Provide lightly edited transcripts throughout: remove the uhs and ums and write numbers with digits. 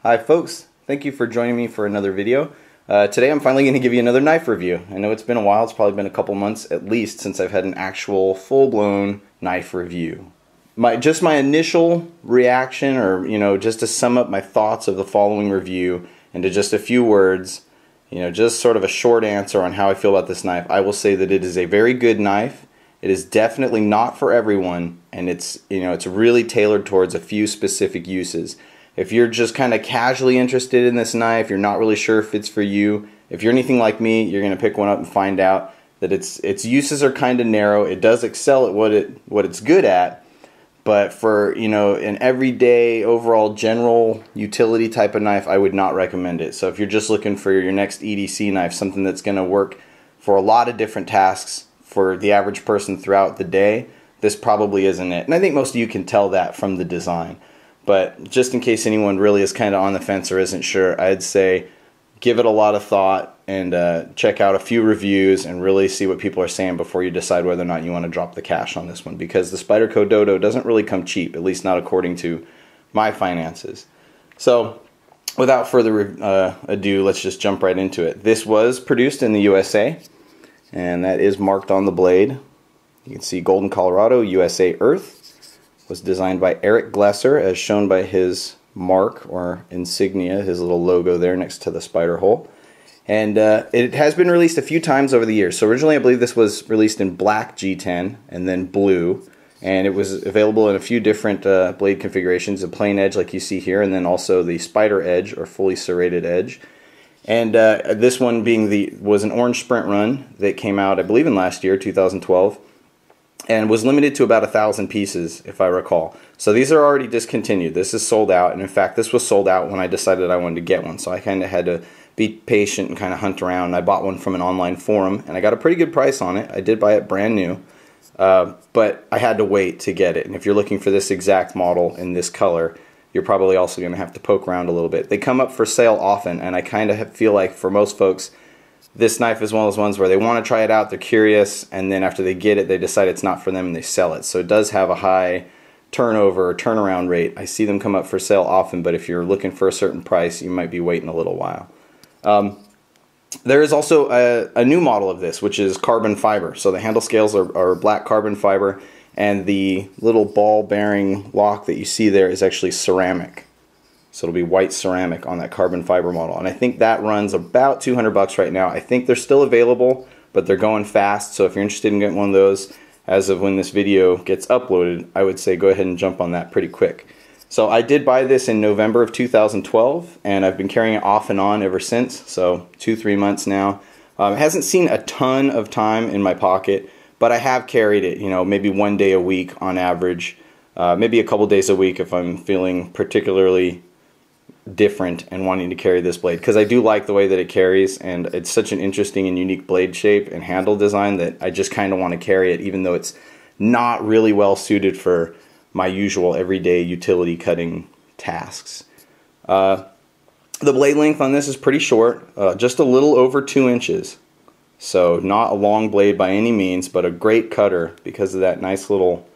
Hi folks, thank you for joining me for another video. Today I'm finally going to give you another knife review. I know it's been a while, it's probably been a couple months at least since I've had an actual full-blown knife review. My initial reaction, or just to sum up my thoughts of the following review into just a few words, just sort of a short answer on how I feel about this knife. I will say that it is a very good knife. It is definitely not for everyone, and it's really tailored towards a few specific uses. If you're just kind of casually interested in this knife, you're not really sure if it's for you. If you're anything like me, you're going to pick one up and find out that its uses are kind of narrow. It does excel at what it's good at, but for an everyday, overall, general utility type of knife, I would not recommend it. So if you're just looking for your next EDC knife, something that's going to work for a lot of different tasks for the average person throughout the day, this probably isn't it. And I think most of you can tell that from the design. But just in case anyone really is kind of on the fence or isn't sure, I'd say give it a lot of thought and check out a few reviews and really see what people are saying before you decide whether or not you want to drop the cash on this one, because the Spyderco Dodo doesn't really come cheap, at least not according to my finances. So without further ado, let's just jump right into it. This was produced in the USA, and that is marked on the blade. You can see Golden, Colorado, USA Earth. Was designed by Eric Glesser, as shown by his mark or insignia, his little logo there next to the spider hole. And it has been released a few times over the years. So originally I believe this was released in black G10 and then blue. And it was available in a few different blade configurations, a plain edge like you see here, and then also the spider edge or fully serrated edge. And this one was an orange sprint run that came out, I believe, in last year, 2012. And was limited to about 1,000 pieces, if I recall. So these are already discontinued. This is sold out, and in fact this was sold out when I decided I wanted to get one. So I kind of had to be patient and kind of hunt around. I bought one from an online forum, and I got a pretty good price on it. I did buy it brand new, but I had to wait to get it. And if you're looking for this exact model in this color, you're probably also going to have to poke around a little bit. They come up for sale often, and I kind of feel like for most folks, this knife is one of those ones where they want to try it out, they're curious, and then after they get it, they decide it's not for them and they sell it. So it does have a high turnover or turnaround rate. I see them come up for sale often, but if you're looking for a certain price, you might be waiting a little while. There is also a new model of this, which is carbon fiber. So the handle scales are black carbon fiber, and the little ball bearing lock that you see there is actually ceramic. So it'll be white ceramic on that carbon fiber model. And I think that runs about $200 right now. I think they're still available, but they're going fast. So if you're interested in getting one of those, as of when this video gets uploaded, I would say go ahead and jump on that pretty quick. So I did buy this in November of 2012, and I've been carrying it off and on ever since. So 2-3 months now. It hasn't seen a ton of time in my pocket, but I have carried it, maybe one day a week on average. Maybe a couple days a week if I'm feeling particularly different and wanting to carry this blade, because I do like the way that it carries, and it's such an interesting and unique blade shape and handle design that I just kind of want to carry it, even though it's not really well suited for my usual everyday utility cutting tasks. The blade length on this is pretty short, just a little over 2 inches, so not a long blade by any means, but a great cutter because of that nice little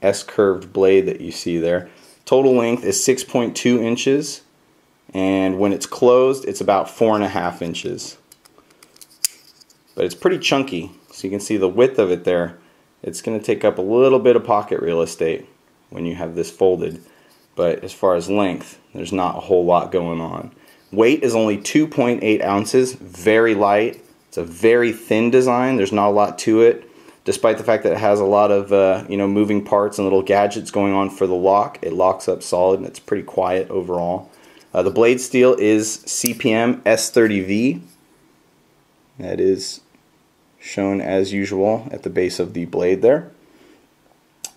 S-curved blade that you see there. Total length is 6.2 inches. And when it's closed, it's about 4.5 inches. But it's pretty chunky, so you can see the width of it there. It's going to take up a little bit of pocket real estate when you have this folded. But as far as length, there's not a whole lot going on. Weight is only 2.8 ounces, very light. It's a very thin design. There's not a lot to it. Despite the fact that it has a lot of moving parts and little gadgets going on for the lock, it locks up solid and it's pretty quiet overall. The blade steel is CPM S30V. That is shown as usual at the base of the blade there.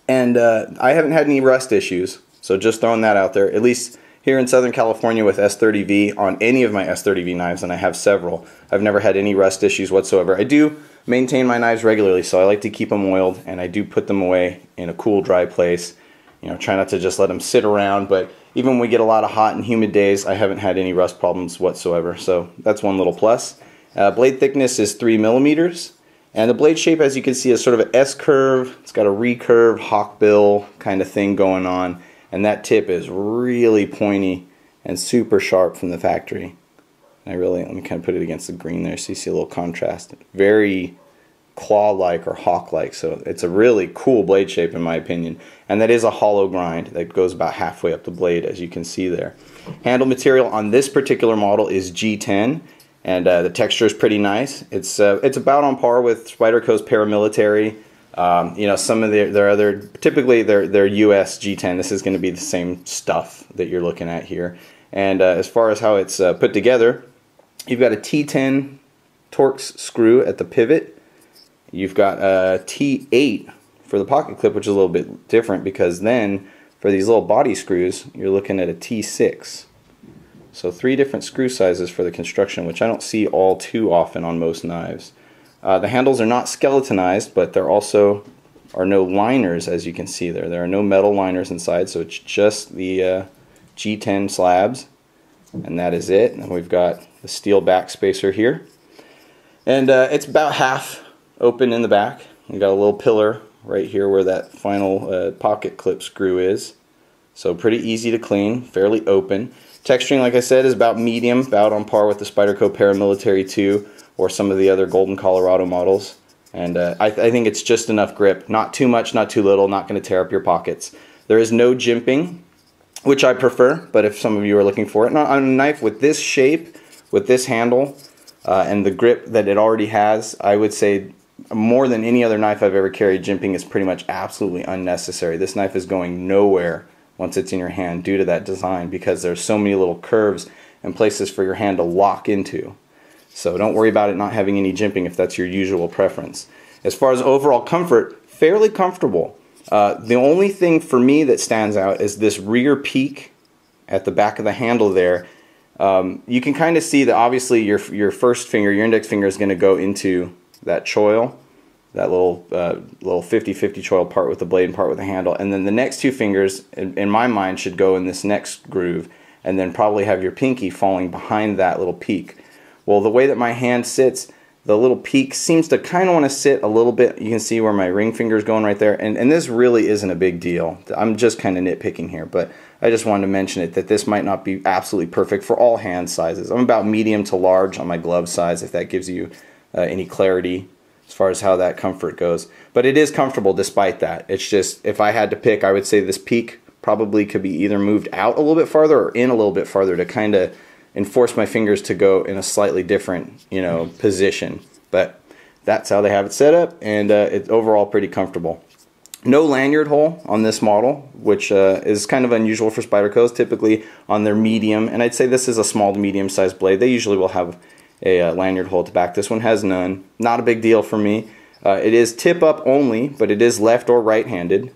And I haven't had any rust issues, so just throwing that out there. At least here in Southern California with S30V on any of my S30V knives, and I have several, I've never had any rust issues whatsoever. I do maintain my knives regularly, so I like to keep them oiled, and I do put them away in a cool, dry place. Try not to just let them sit around, but even when we get a lot of hot and humid days, I haven't had any rust problems whatsoever, so that's one little plus. Blade thickness is 3 millimeters, and the blade shape, as you can see, is sort of an S-curve. It's got a recurve hawkbill kind of thing going on, and that tip is really pointy and super sharp from the factory. Let me kind of put it against the green there so you see a little contrast. Very claw-like or hawk-like, so it's a really cool blade shape in my opinion. And that is a hollow grind that goes about halfway up the blade, as you can see there. Handle material on this particular model is G10, and the texture is pretty nice. It's about on par with Spyderco's paramilitary. You know, some of their other, typically their US G10. This is going to be the same stuff that you're looking at here. And as far as how it's put together, you've got a T10 Torx screw at the pivot. You've got a T8 for the pocket clip, which is a little bit different because then for these little body screws, you're looking at a T6. So 3 different screw sizes for the construction, which I don't see all too often on most knives. The handles are not skeletonized, but there also are no liners, as you can see there. There are no metal liners inside, so it's just the G10 slabs, and that is it. And we've got the steel back spacer here. And it's about half open in the back. We've got a little pillar right here where that final pocket clip screw is. So pretty easy to clean, fairly open. Texturing, like I said, is about medium, about on par with the Spyderco Paramilitary 2 or some of the other Golden Colorado models. And I think it's just enough grip. Not too much, not too little, not going to tear up your pockets. There is no jimping, which I prefer, but if some of you are looking for it. On a knife with this shape, with this handle, and the grip that it already has, I would say more than any other knife I've ever carried, jimping is pretty much absolutely unnecessary. This knife is going nowhere once it's in your hand due to that design, because there's so many little curves and places for your hand to lock into. So don't worry about it not having any jimping if that's your usual preference. As far as overall comfort, fairly comfortable. The only thing for me that stands out is this rear peak at the back of the handle there. You can kind of see that obviously your first finger, your index finger, is going to go into that choil, that little 50-50 choil, part with the blade and part with the handle, and then the next 2 fingers in my mind should go in this next groove, and then probably have your pinky falling behind that little peak. Well, the way that my hand sits, the little peak seems to kind of want to sit a little bit. You can see where my ring finger is going right there, and this really isn't a big deal. I'm just kind of nitpicking here, but I just wanted to mention it, that this might not be absolutely perfect for all hand sizes. I'm about medium to large on my glove size, if that gives you any clarity as far as how that comfort goes. But it is comfortable despite that. It's just, if I had to pick, I would say this peak probably could be either moved out a little bit farther or in a little bit farther to kind of enforce my fingers to go in a slightly different, position. But that's how they have it set up, and it's overall pretty comfortable. No lanyard hole on this model, which is kind of unusual for Spyderco's, typically on their medium, and I'd say this is a small to medium sized blade. They usually will have a lanyard hole at the back. This one has none. Not a big deal for me. It is tip up only, but it is left or right handed.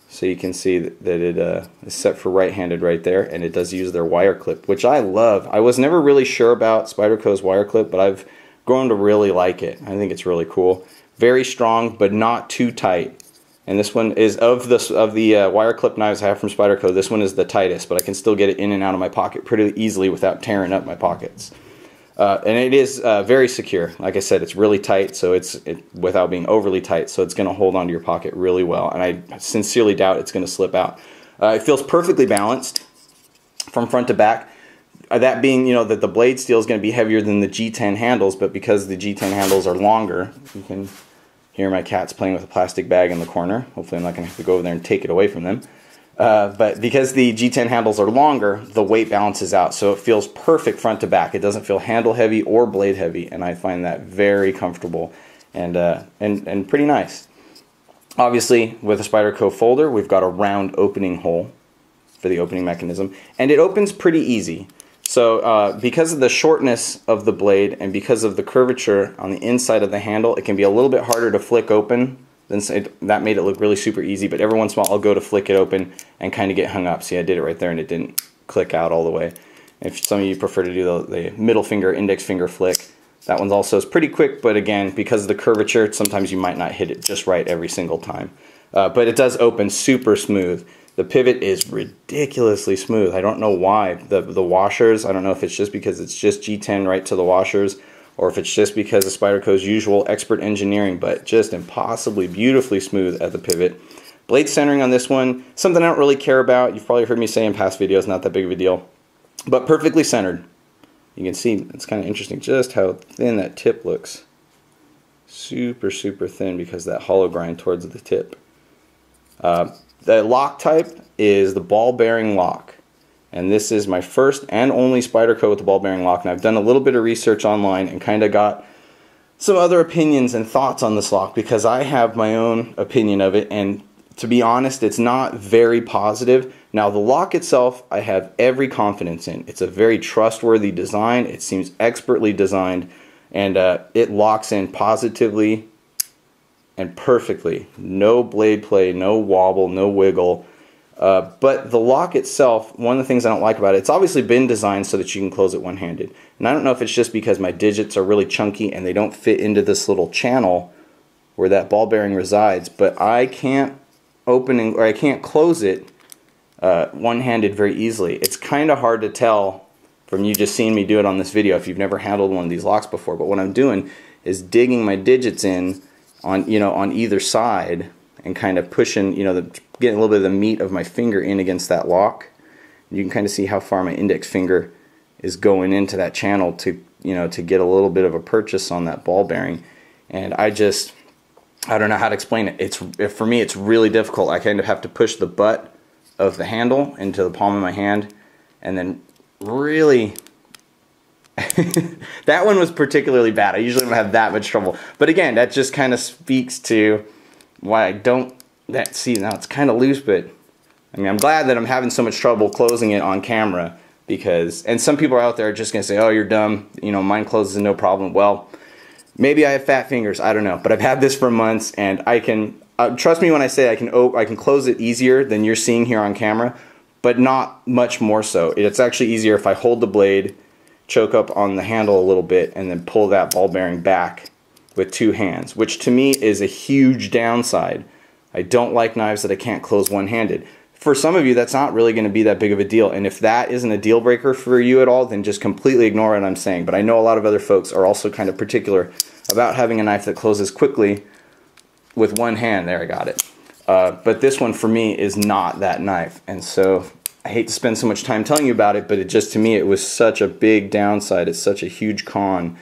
So you can see that it is set for right-handed right there, and it does use their wire clip, which I love. I was never really sure about Spyderco's wire clip, but I've grown to really like it. I think it's really cool. Very strong, but not too tight. And this one is, of the wire clip knives I have from Spyderco, this one is the tightest, but I can still get it in and out of my pocket pretty easily without tearing up my pockets. And it is very secure. Like I said, it's really tight, so without being overly tight, so it's going to hold onto your pocket really well. And I sincerely doubt it's going to slip out. It feels perfectly balanced from front to back. That being, that the blade steel is going to be heavier than the G10 handles, but because the G10 handles are longer, you can hear my cats playing with a plastic bag in the corner. Hopefully I'm not going to have to go over there and take it away from them. But because the G10 handles are longer, the weight balances out, so it feels perfect front to back. It doesn't feel handle heavy or blade heavy, and I find that very comfortable and pretty nice. Obviously, with a Spyderco folder, we've got a round opening hole for the opening mechanism, and it opens pretty easy. So because of the shortness of the blade and because of the curvature on the inside of the handle, it can be a little bit harder to flick open. That made it look really super easy, but every once in a while I'll go to flick it open and kind of get hung up. See, I did it right there and it didn't click out all the way. If some of you prefer to do the middle finger, index finger flick, that one's also pretty quick, but again, because of the curvature, sometimes you might not hit it just right every single time. But it does open super smooth. The pivot is ridiculously smooth. I don't know why. The washers, I don't know if it's just because it's just G10 right to the washers, or if it's just because of Spyderco's usual expert engineering, but just impossibly beautifully smooth at the pivot. Blade centering on this one, something I don't really care about. You've probably heard me say in past videos, not that big of a deal. But perfectly centered. You can see, it's kind of interesting just how thin that tip looks. Super, super thin because of that hollow grind towards the tip. The lock type is the ball bearing lock. And this is my first and only Spyderco with the ball bearing lock. And I've done a little bit of research online and kind of got some other opinions and thoughts on this lock because I have my own opinion of it, and to be honest, it's not very positive. Now, the lock itself, I have every confidence in. It's a very trustworthy design. It seems expertly designed, and it locks in positively and perfectly. No blade play, no wobble, no wiggle. But the lock itself, one of the things I don't like about it, it's obviously been designed so that you can close it one-handed. And I don't know if it's just because my digits are really chunky and they don't fit into this little channel where that ball bearing resides, but I can't I can't close it one-handed very easily. It's kind of hard to tell from you just seeing me do it on this video if you've never handled one of these locks before. But what I'm doing is digging my digits in on on either side and kind of pushing, getting a little bit of the meat of my finger in against that lock. You can kind of see how far my index finger is going into that channel to to get a little bit of a purchase on that ball bearing. And I don't know how to explain it. For me, it's really difficult. I kind of have to push the butt of the handle into the palm of my hand, and then really, that one was particularly bad. I usually don't have that much trouble. But again, that just kind of speaks to why I don't, see, now it's kind of loose, but I mean, I'm glad that I'm having so much trouble closing it on camera because, and some people are out there just going to say, oh, you're dumb, mine closes no problem. Well, maybe I have fat fingers, I don't know, but I've had this for months, and I can, trust me when I say I can close it easier than you're seeing here on camera, but not much more so. It's actually easier if I hold the blade, choke up on the handle a little bit, and then pull that ball bearing back with two hands, which to me is a huge downside. I don't like knives that I can't close one-handed. For some of you, that's not really going to be that big of a deal, and if that isn't a deal breaker for you at all, then just completely ignore what I'm saying. But I know a lot of other folks are also kind of particular about having a knife that closes quickly with one hand. There, I got it. But this one for me is not that knife, and so I hate to spend so much time telling you about it, but to me it was such a big downside. It's such a huge con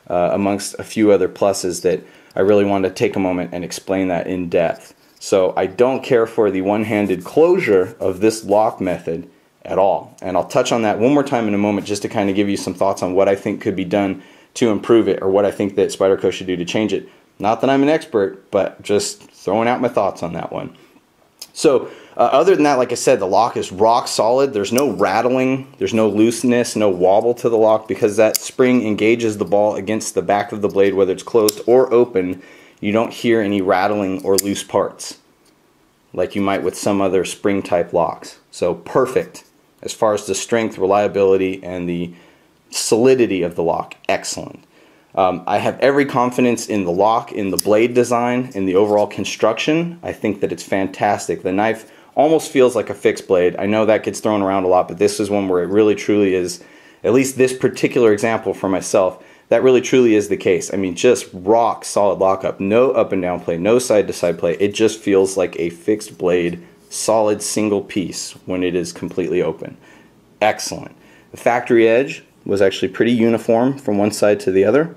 amongst a few other pluses that I really wanted to take a moment and explain that in depth. So I don't care for the one-handed closure of this lock method at all, and I'll touch on that one more time in a moment just to kind of give you some thoughts on what I think could be done to improve it, or what I think that Spyderco should do to change it. Not that I'm an expert, but just throwing out my thoughts on that one. So other than that, like I said, the lock is rock solid. There's no rattling, there's no looseness, no wobble to the lock because that spring engages the ball against the back of the blade, whether it's closed or open. You don't hear any rattling or loose parts like you might with some other spring type locks. So perfect as far as the strength, reliability, and the solidity of the lock. Excellent. I have every confidence in the lock, in the blade design, in the overall construction. I think that it's fantastic. The knife almost feels like a fixed blade. I know that gets thrown around a lot, but this is one where it really truly is, at least this particular example for myself, that really truly is the case. I mean, just rock solid lockup, no up and down play, no side to side play. It just feels like a fixed blade, solid single piece when it is completely open. Excellent. The factory edge was actually pretty uniform from one side to the other,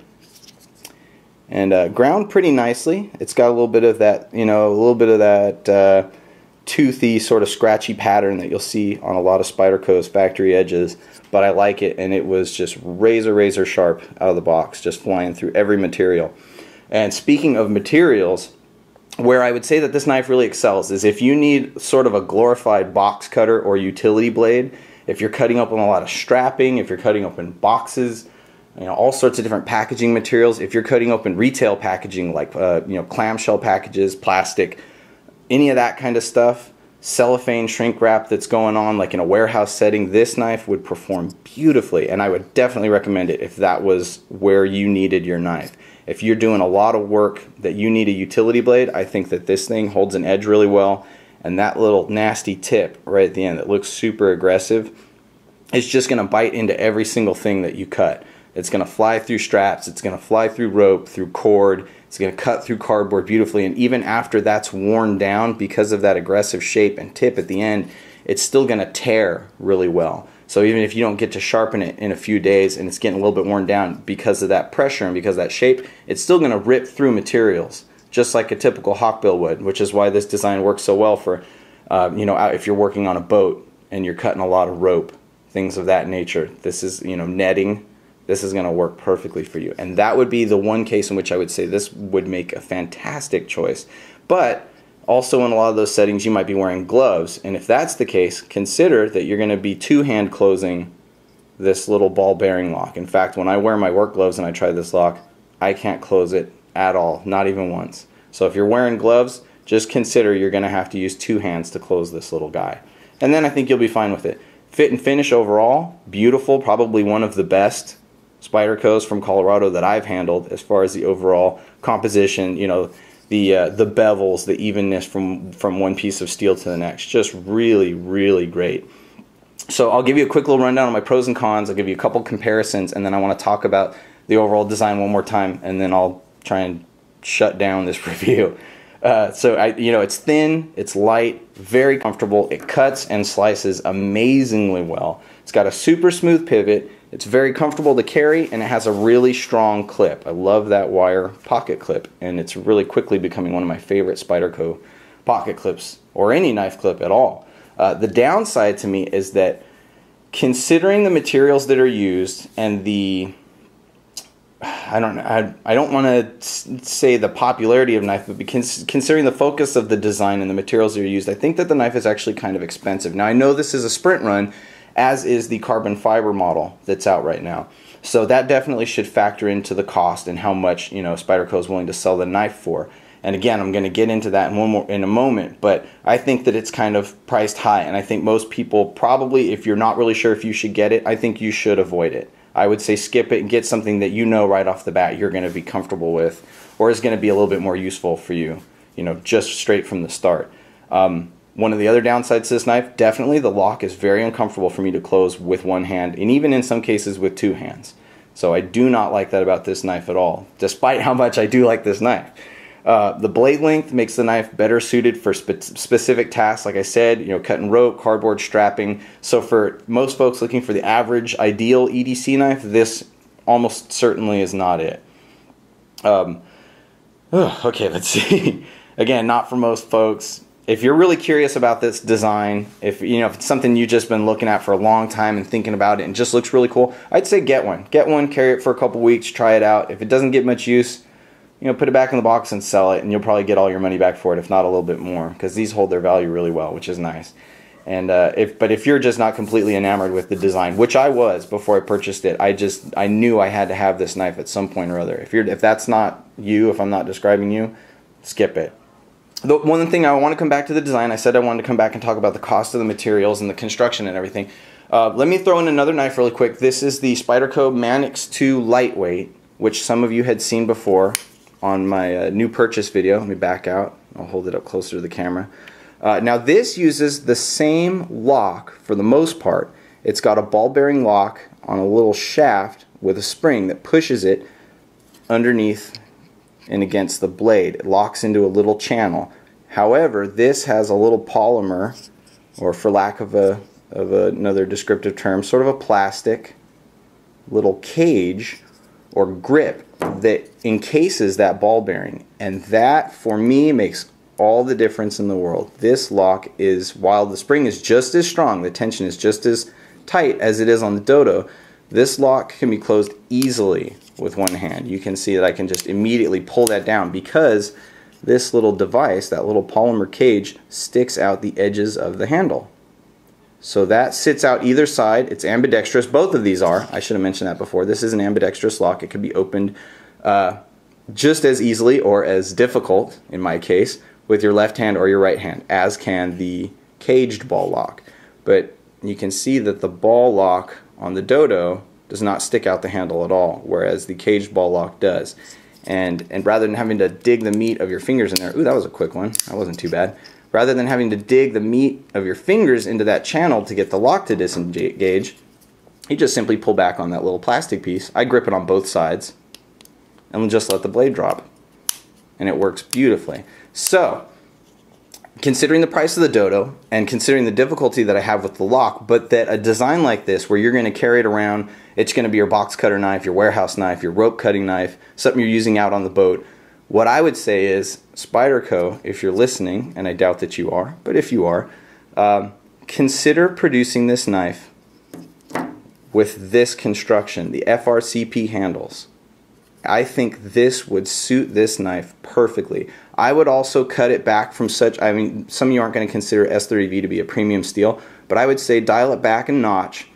and ground pretty nicely. It's got a little bit of that, toothy sort of scratchy pattern that you'll see on a lot of Spyderco's factory edges, but I like it, and it was just razor sharp out of the box, just flying through every material. And speaking of materials, where I would say that this knife really excels is if you need sort of a glorified box cutter or utility blade, if you're cutting open a lot of strapping, if you're cutting open boxes, all sorts of different packaging materials, if you're cutting open retail packaging like clamshell packages, plastic, any of that kind of stuff, cellophane shrink wrap that's going on like in a warehouse setting, this knife would perform beautifully, and I would definitely recommend it if that was where you needed your knife. If you're doing a lot of work that you need a utility blade, I think that this thing holds an edge really well, and that little nasty tip right at the end that looks super aggressive is just going to bite into every single thing that you cut. It's going to fly through straps, it's going to fly through rope, through cord, it's going to cut through cardboard beautifully, and even after that's worn down because of that aggressive shape and tip at the end, it's still going to tear really well. So even if you don't get to sharpen it in a few days and it's getting a little bit worn down because of that pressure and because of that shape, it's still going to rip through materials, just like a typical hawkbill would, which is why this design works so well for, you know, if you're working on a boat and you're cutting a lot of rope, things of that nature. This is, you know, netting. This is going to work perfectly for you. And that would be the one case in which I would say this would make a fantastic choice. But also in a lot of those settings you might be wearing gloves, and if that's the case, consider that you're going to be two-hand closing this little ball bearing lock. In fact, when I wear my work gloves and I try this lock, I can't close it at all, not even once. So if you're wearing gloves, just consider you're going to have to use two hands to close this little guy. And then I think you'll be fine with it. Fit and finish overall, beautiful, probably one of the best Spydercos from Colorado that I've handled as far as the overall composition, you know, the bevels, the evenness from one piece of steel to the next. Just really, really great. So I'll give you a quick little rundown on my pros and cons. I'll give you a couple comparisons, and then I want to talk about the overall design one more time, and then I'll try and shut down this review. You know, it's thin, it's light, very comfortable. It cuts and slices amazingly well. It's got a super smooth pivot. It's very comfortable to carry, and it has a really strong clip. I love that wire pocket clip, and it's really quickly becoming one of my favorite Spyderco pocket clips, or any knife clip at all. The downside to me is that, considering the materials that are used and the, I don't want to say the popularity of knife, but considering the focus of the design and the materials that are used, I think that the knife is actually kind of expensive. Now I know this is a sprint run, as is the carbon fiber model that's out right now. So that definitely should factor into the cost and how much, you know, Spyderco is willing to sell the knife for. And again, I'm going to get into that in a moment, but I think that it's kind of priced high, and I think most people probably, if you're not really sure if you should get it, I think you should avoid it. I would say skip it and get something that you know right off the bat you're going to be comfortable with, or is going to be a little bit more useful for you, you know, just straight from the start. One of the other downsides to this knife, definitely the lock is very uncomfortable for me to close with one hand, and even in some cases with two hands. So I do not like that about this knife at all, despite how much I do like this knife. The blade length makes the knife better suited for specific tasks, like I said, you know, cutting rope, cardboard strapping. So for most folks looking for the average ideal EDC knife, this almost certainly is not it. Okay, let's see. Again, not for most folks. If you're really curious about this design, if it's something you've just been looking at for a long time and thinking about it and just looks really cool, I'd say get one. Get one, carry it for a couple weeks, try it out. If it doesn't get much use, you know, put it back in the box and sell it, and you'll probably get all your money back for it, if not a little bit more, because these hold their value really well, which is nice. And if you're just not completely enamored with the design, which I was before I purchased it, I knew I had to have this knife at some point or other. If that's not you, if I'm not describing you, skip it. The one thing I want to come back to the design. I said I wanted to come back and talk about the cost of the materials and the construction and everything. Let me throw in another knife really quick. This is the Spyderco Manix 2 Lightweight, which some of you had seen before on my new purchase video. Let me back out. I'll hold it up closer to the camera. Now this uses the same lock for the most part. It's got a ball bearing lock on a little shaft with a spring that pushes it underneath and against the blade. It locks into a little channel. However, this has a little polymer, or for lack of another descriptive term, sort of a plastic little cage or grip that encases that ball bearing, and that for me makes all the difference in the world. This lock is, while the spring is just as strong, the tension is just as tight as it is on the Dodo, this lock can be closed easily with one hand. You can see that I can just immediately pull that down because this little device, that little polymer cage, sticks out the edges of the handle. So that sits out either side. It's ambidextrous. Both of these are. I should have mentioned that before. This is an ambidextrous lock. It can be opened just as easily, or as difficult in my case, with your left hand or your right hand, as can the caged ball lock. But you can see that the ball lock on the Dodo does not stick out the handle at all, whereas the caged ball lock does. And rather than having to dig the meat of your fingers in there, ooh, that was a quick one, that wasn't too bad. Rather than having to dig the meat of your fingers into that channel to get the lock to disengage, you just simply pull back on that little plastic piece. I grip it on both sides and just let the blade drop. And it works beautifully. So, considering the price of the Dodo and considering the difficulty that I have with the lock, but that a design like this where you're going to carry it around, it's going to be your box cutter knife, your warehouse knife, your rope cutting knife, something you're using out on the boat, what I would say is, Spyderco, if you're listening, and I doubt that you are, but if you are, consider producing this knife with this construction, the FRCP handles. I think this would suit this knife perfectly. I would also cut it back from such, I mean, some of you aren't going to consider S30V to be a premium steel, but I would say dial it back a notch,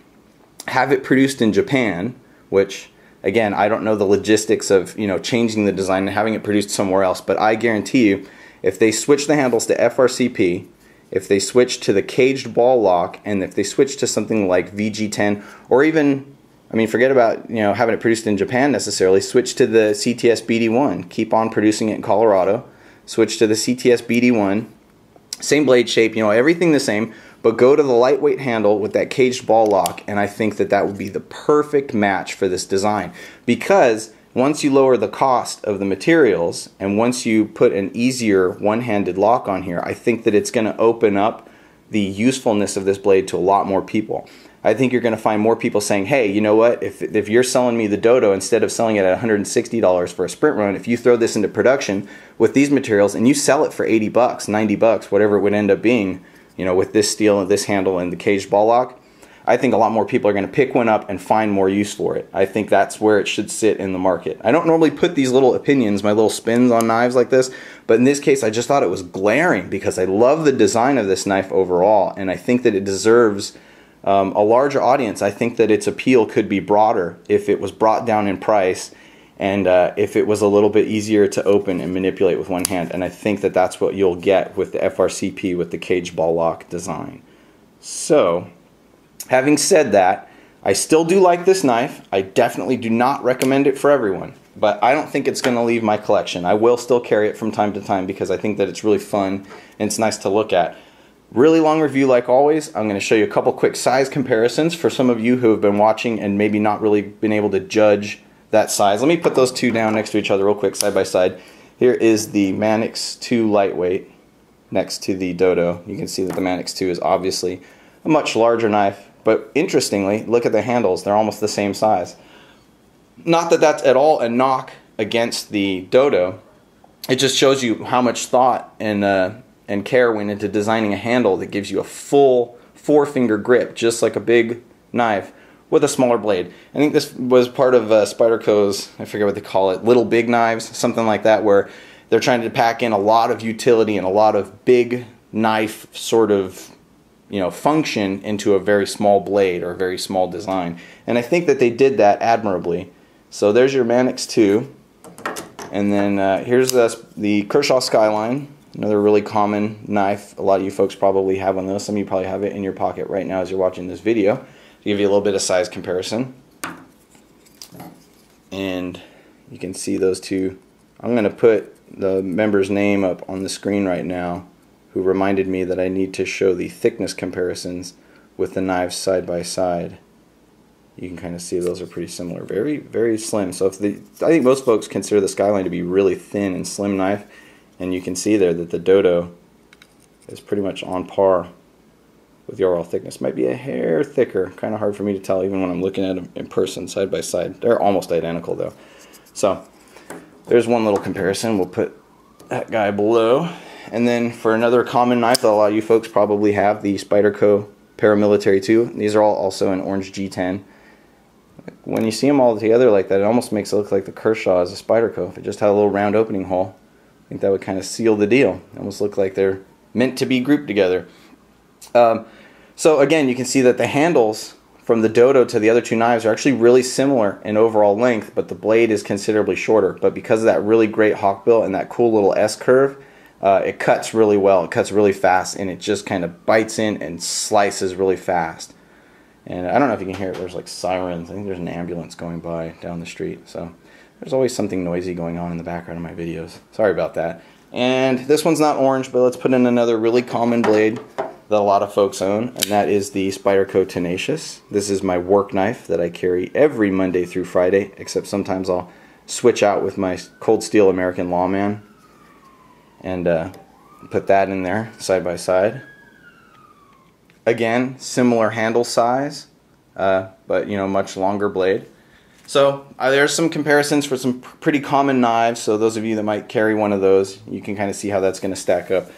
have it produced in Japan, which, again, I don't know the logistics of, you know, changing the design and having it produced somewhere else, but I guarantee you, if they switch the handles to FRCP, if they switch to the caged ball lock, and if they switch to something like VG10, or even, I mean, forget about, you know, having it produced in Japan necessarily, switch to the CTS BD1, keep on producing it in Colorado, switch to the CTS BD1, same blade shape, you know, everything the same, but go to the lightweight handle with that caged ball lock, and I think that that would be the perfect match for this design. Because once you lower the cost of the materials, and once you put an easier one-handed lock on here, I think that it's going to open up the usefulness of this blade to a lot more people. I think you're going to find more people saying, hey, you know what, if you're selling me the Dodo, instead of selling it at $160 for a sprint run, if you throw this into production with these materials and you sell it for 80 bucks, 90 bucks, whatever it would end up being, you know, with this steel and this handle and the caged ball lock, I think a lot more people are going to pick one up and find more use for it. I think that's where it should sit in the market. I don't normally put these little opinions, my little spins on knives like this, but in this case I just thought it was glaring because I love the design of this knife overall, and I think that it deserves a larger audience. I think that its appeal could be broader if it was brought down in price, and if it was a little bit easier to open and manipulate with one hand. And I think that that's what you'll get with the FRCP with the cage ball lock design. So, having said that, I still do like this knife. I definitely do not recommend it for everyone, but I don't think it's going to leave my collection. I will still carry it from time to time because I think that it's really fun and it's nice to look at. Really long review like always. I'm going to show you a couple quick size comparisons for some of you who have been watching and maybe not really been able to judge that size. Let me put those two down next to each other real quick, side by side. Here is the Manix 2 lightweight next to the Dodo. You can see that the Manix 2 is obviously a much larger knife, but interestingly, look at the handles. They're almost the same size. Not that that's at all a knock against the Dodo. It just shows you how much thought and care went into designing a handle that gives you a full 4-finger grip, just like a big knife, with a smaller blade. I think this was part of Spyderco's, I forget what they call it, little big knives, something like that, where they're trying to pack in a lot of utility and a lot of big knife sort of, you know, function into a very small blade or a very small design. And I think that they did that admirably. So there's your Manix 2, and then here's the Kershaw Skyline. Another really common knife. A lot of you folks probably have one of those. Some of you probably have it in your pocket right now as you're watching this video. To give you a little bit of size comparison. And you can see those two. I'm going to put the member's name up on the screen right now, who reminded me that I need to show the thickness comparisons with the knives side by side. You can kind of see those are pretty similar. Very, very slim. So I think most folks consider the Skyline to be really thin and slim knife. And you can see there that the Dodo is pretty much on par with the overall thickness. Might be a hair thicker. Kind of hard for me to tell even when I'm looking at them in person side by side. They're almost identical though. So there's one little comparison. We'll put that guy below. And then for another common knife that a lot of you folks probably have, the Spyderco Paramilitary 2. These are all also in orange G10. When you see them all together like that, it almost makes it look like the Kershaw is a Spyderco. If it just had a little round opening hole, I think that would kind of seal the deal. It almost look like they're meant to be grouped together. So again, you can see that the handles from the Dodo to the other two knives are actually really similar in overall length, but the blade is considerably shorter. But because of that really great hawkbill and that cool little S-curve, it cuts really well. It cuts really fast, and it just kind of bites in and slices really fast. And I don't know if you can hear it. There's like sirens. I think there's an ambulance going by down the street. So there's always something noisy going on in the background of my videos. Sorry about that. And this one's not orange, but let's put in another really common blade. that a lot of folks own, and that is the Spyderco Tenacious. This is my work knife that I carry every Monday through Friday, except sometimes I'll switch out with my Cold Steel American Lawman and put that in there side by side. Again, similar handle size, but you know, much longer blade. So there's some comparisons for some pretty common knives, so those of you that might carry one of those, you can kind of see how that's going to stack up.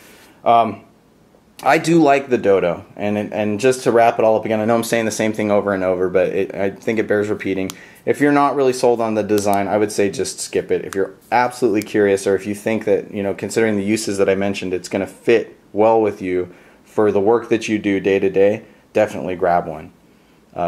I do like the Dodo, and just to wrap it all up again, I know I'm saying the same thing over and over, but I think it bears repeating. If you're not really sold on the design, I would say just skip it. If you're absolutely curious, or if you think that, you know, considering the uses that I mentioned, it's going to fit well with you for the work that you do day to day, definitely grab one.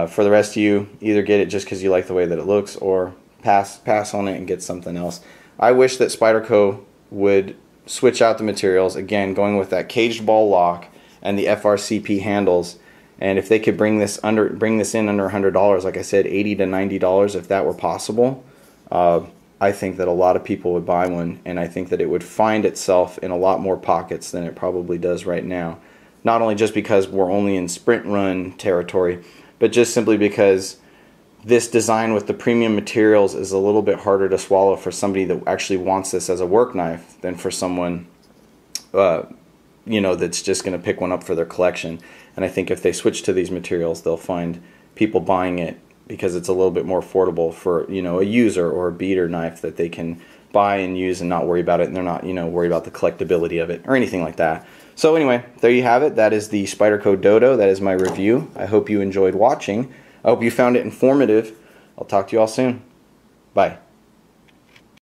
For the rest of you, either get it just because you like the way that it looks, or pass on it and get something else. I wish that Spyderco would switch out the materials, again going with that caged ball lock and the FRCP handles, and if they could bring this in under $100, like I said, $80 to $90 if that were possible, I think that a lot of people would buy one, and I think that it would find itself in a lot more pockets than it probably does right now. Not only just because we're only in sprint run territory, but just simply because this design with the premium materials is a little bit harder to swallow for somebody that actually wants this as a work knife than for someone you know, that's just going to pick one up for their collection. And I think if they switch to these materials, they'll find people buying it because it's a little bit more affordable for, you know, a user or a beater knife that they can buy and use and not worry about it, and they're not, you know, worried about the collectability of it or anything like that. So anyway, there you have it. That is the Spyderco Dodo. That is my review. I hope you enjoyed watching. I hope you found it informative. I'll talk to you all soon. Bye.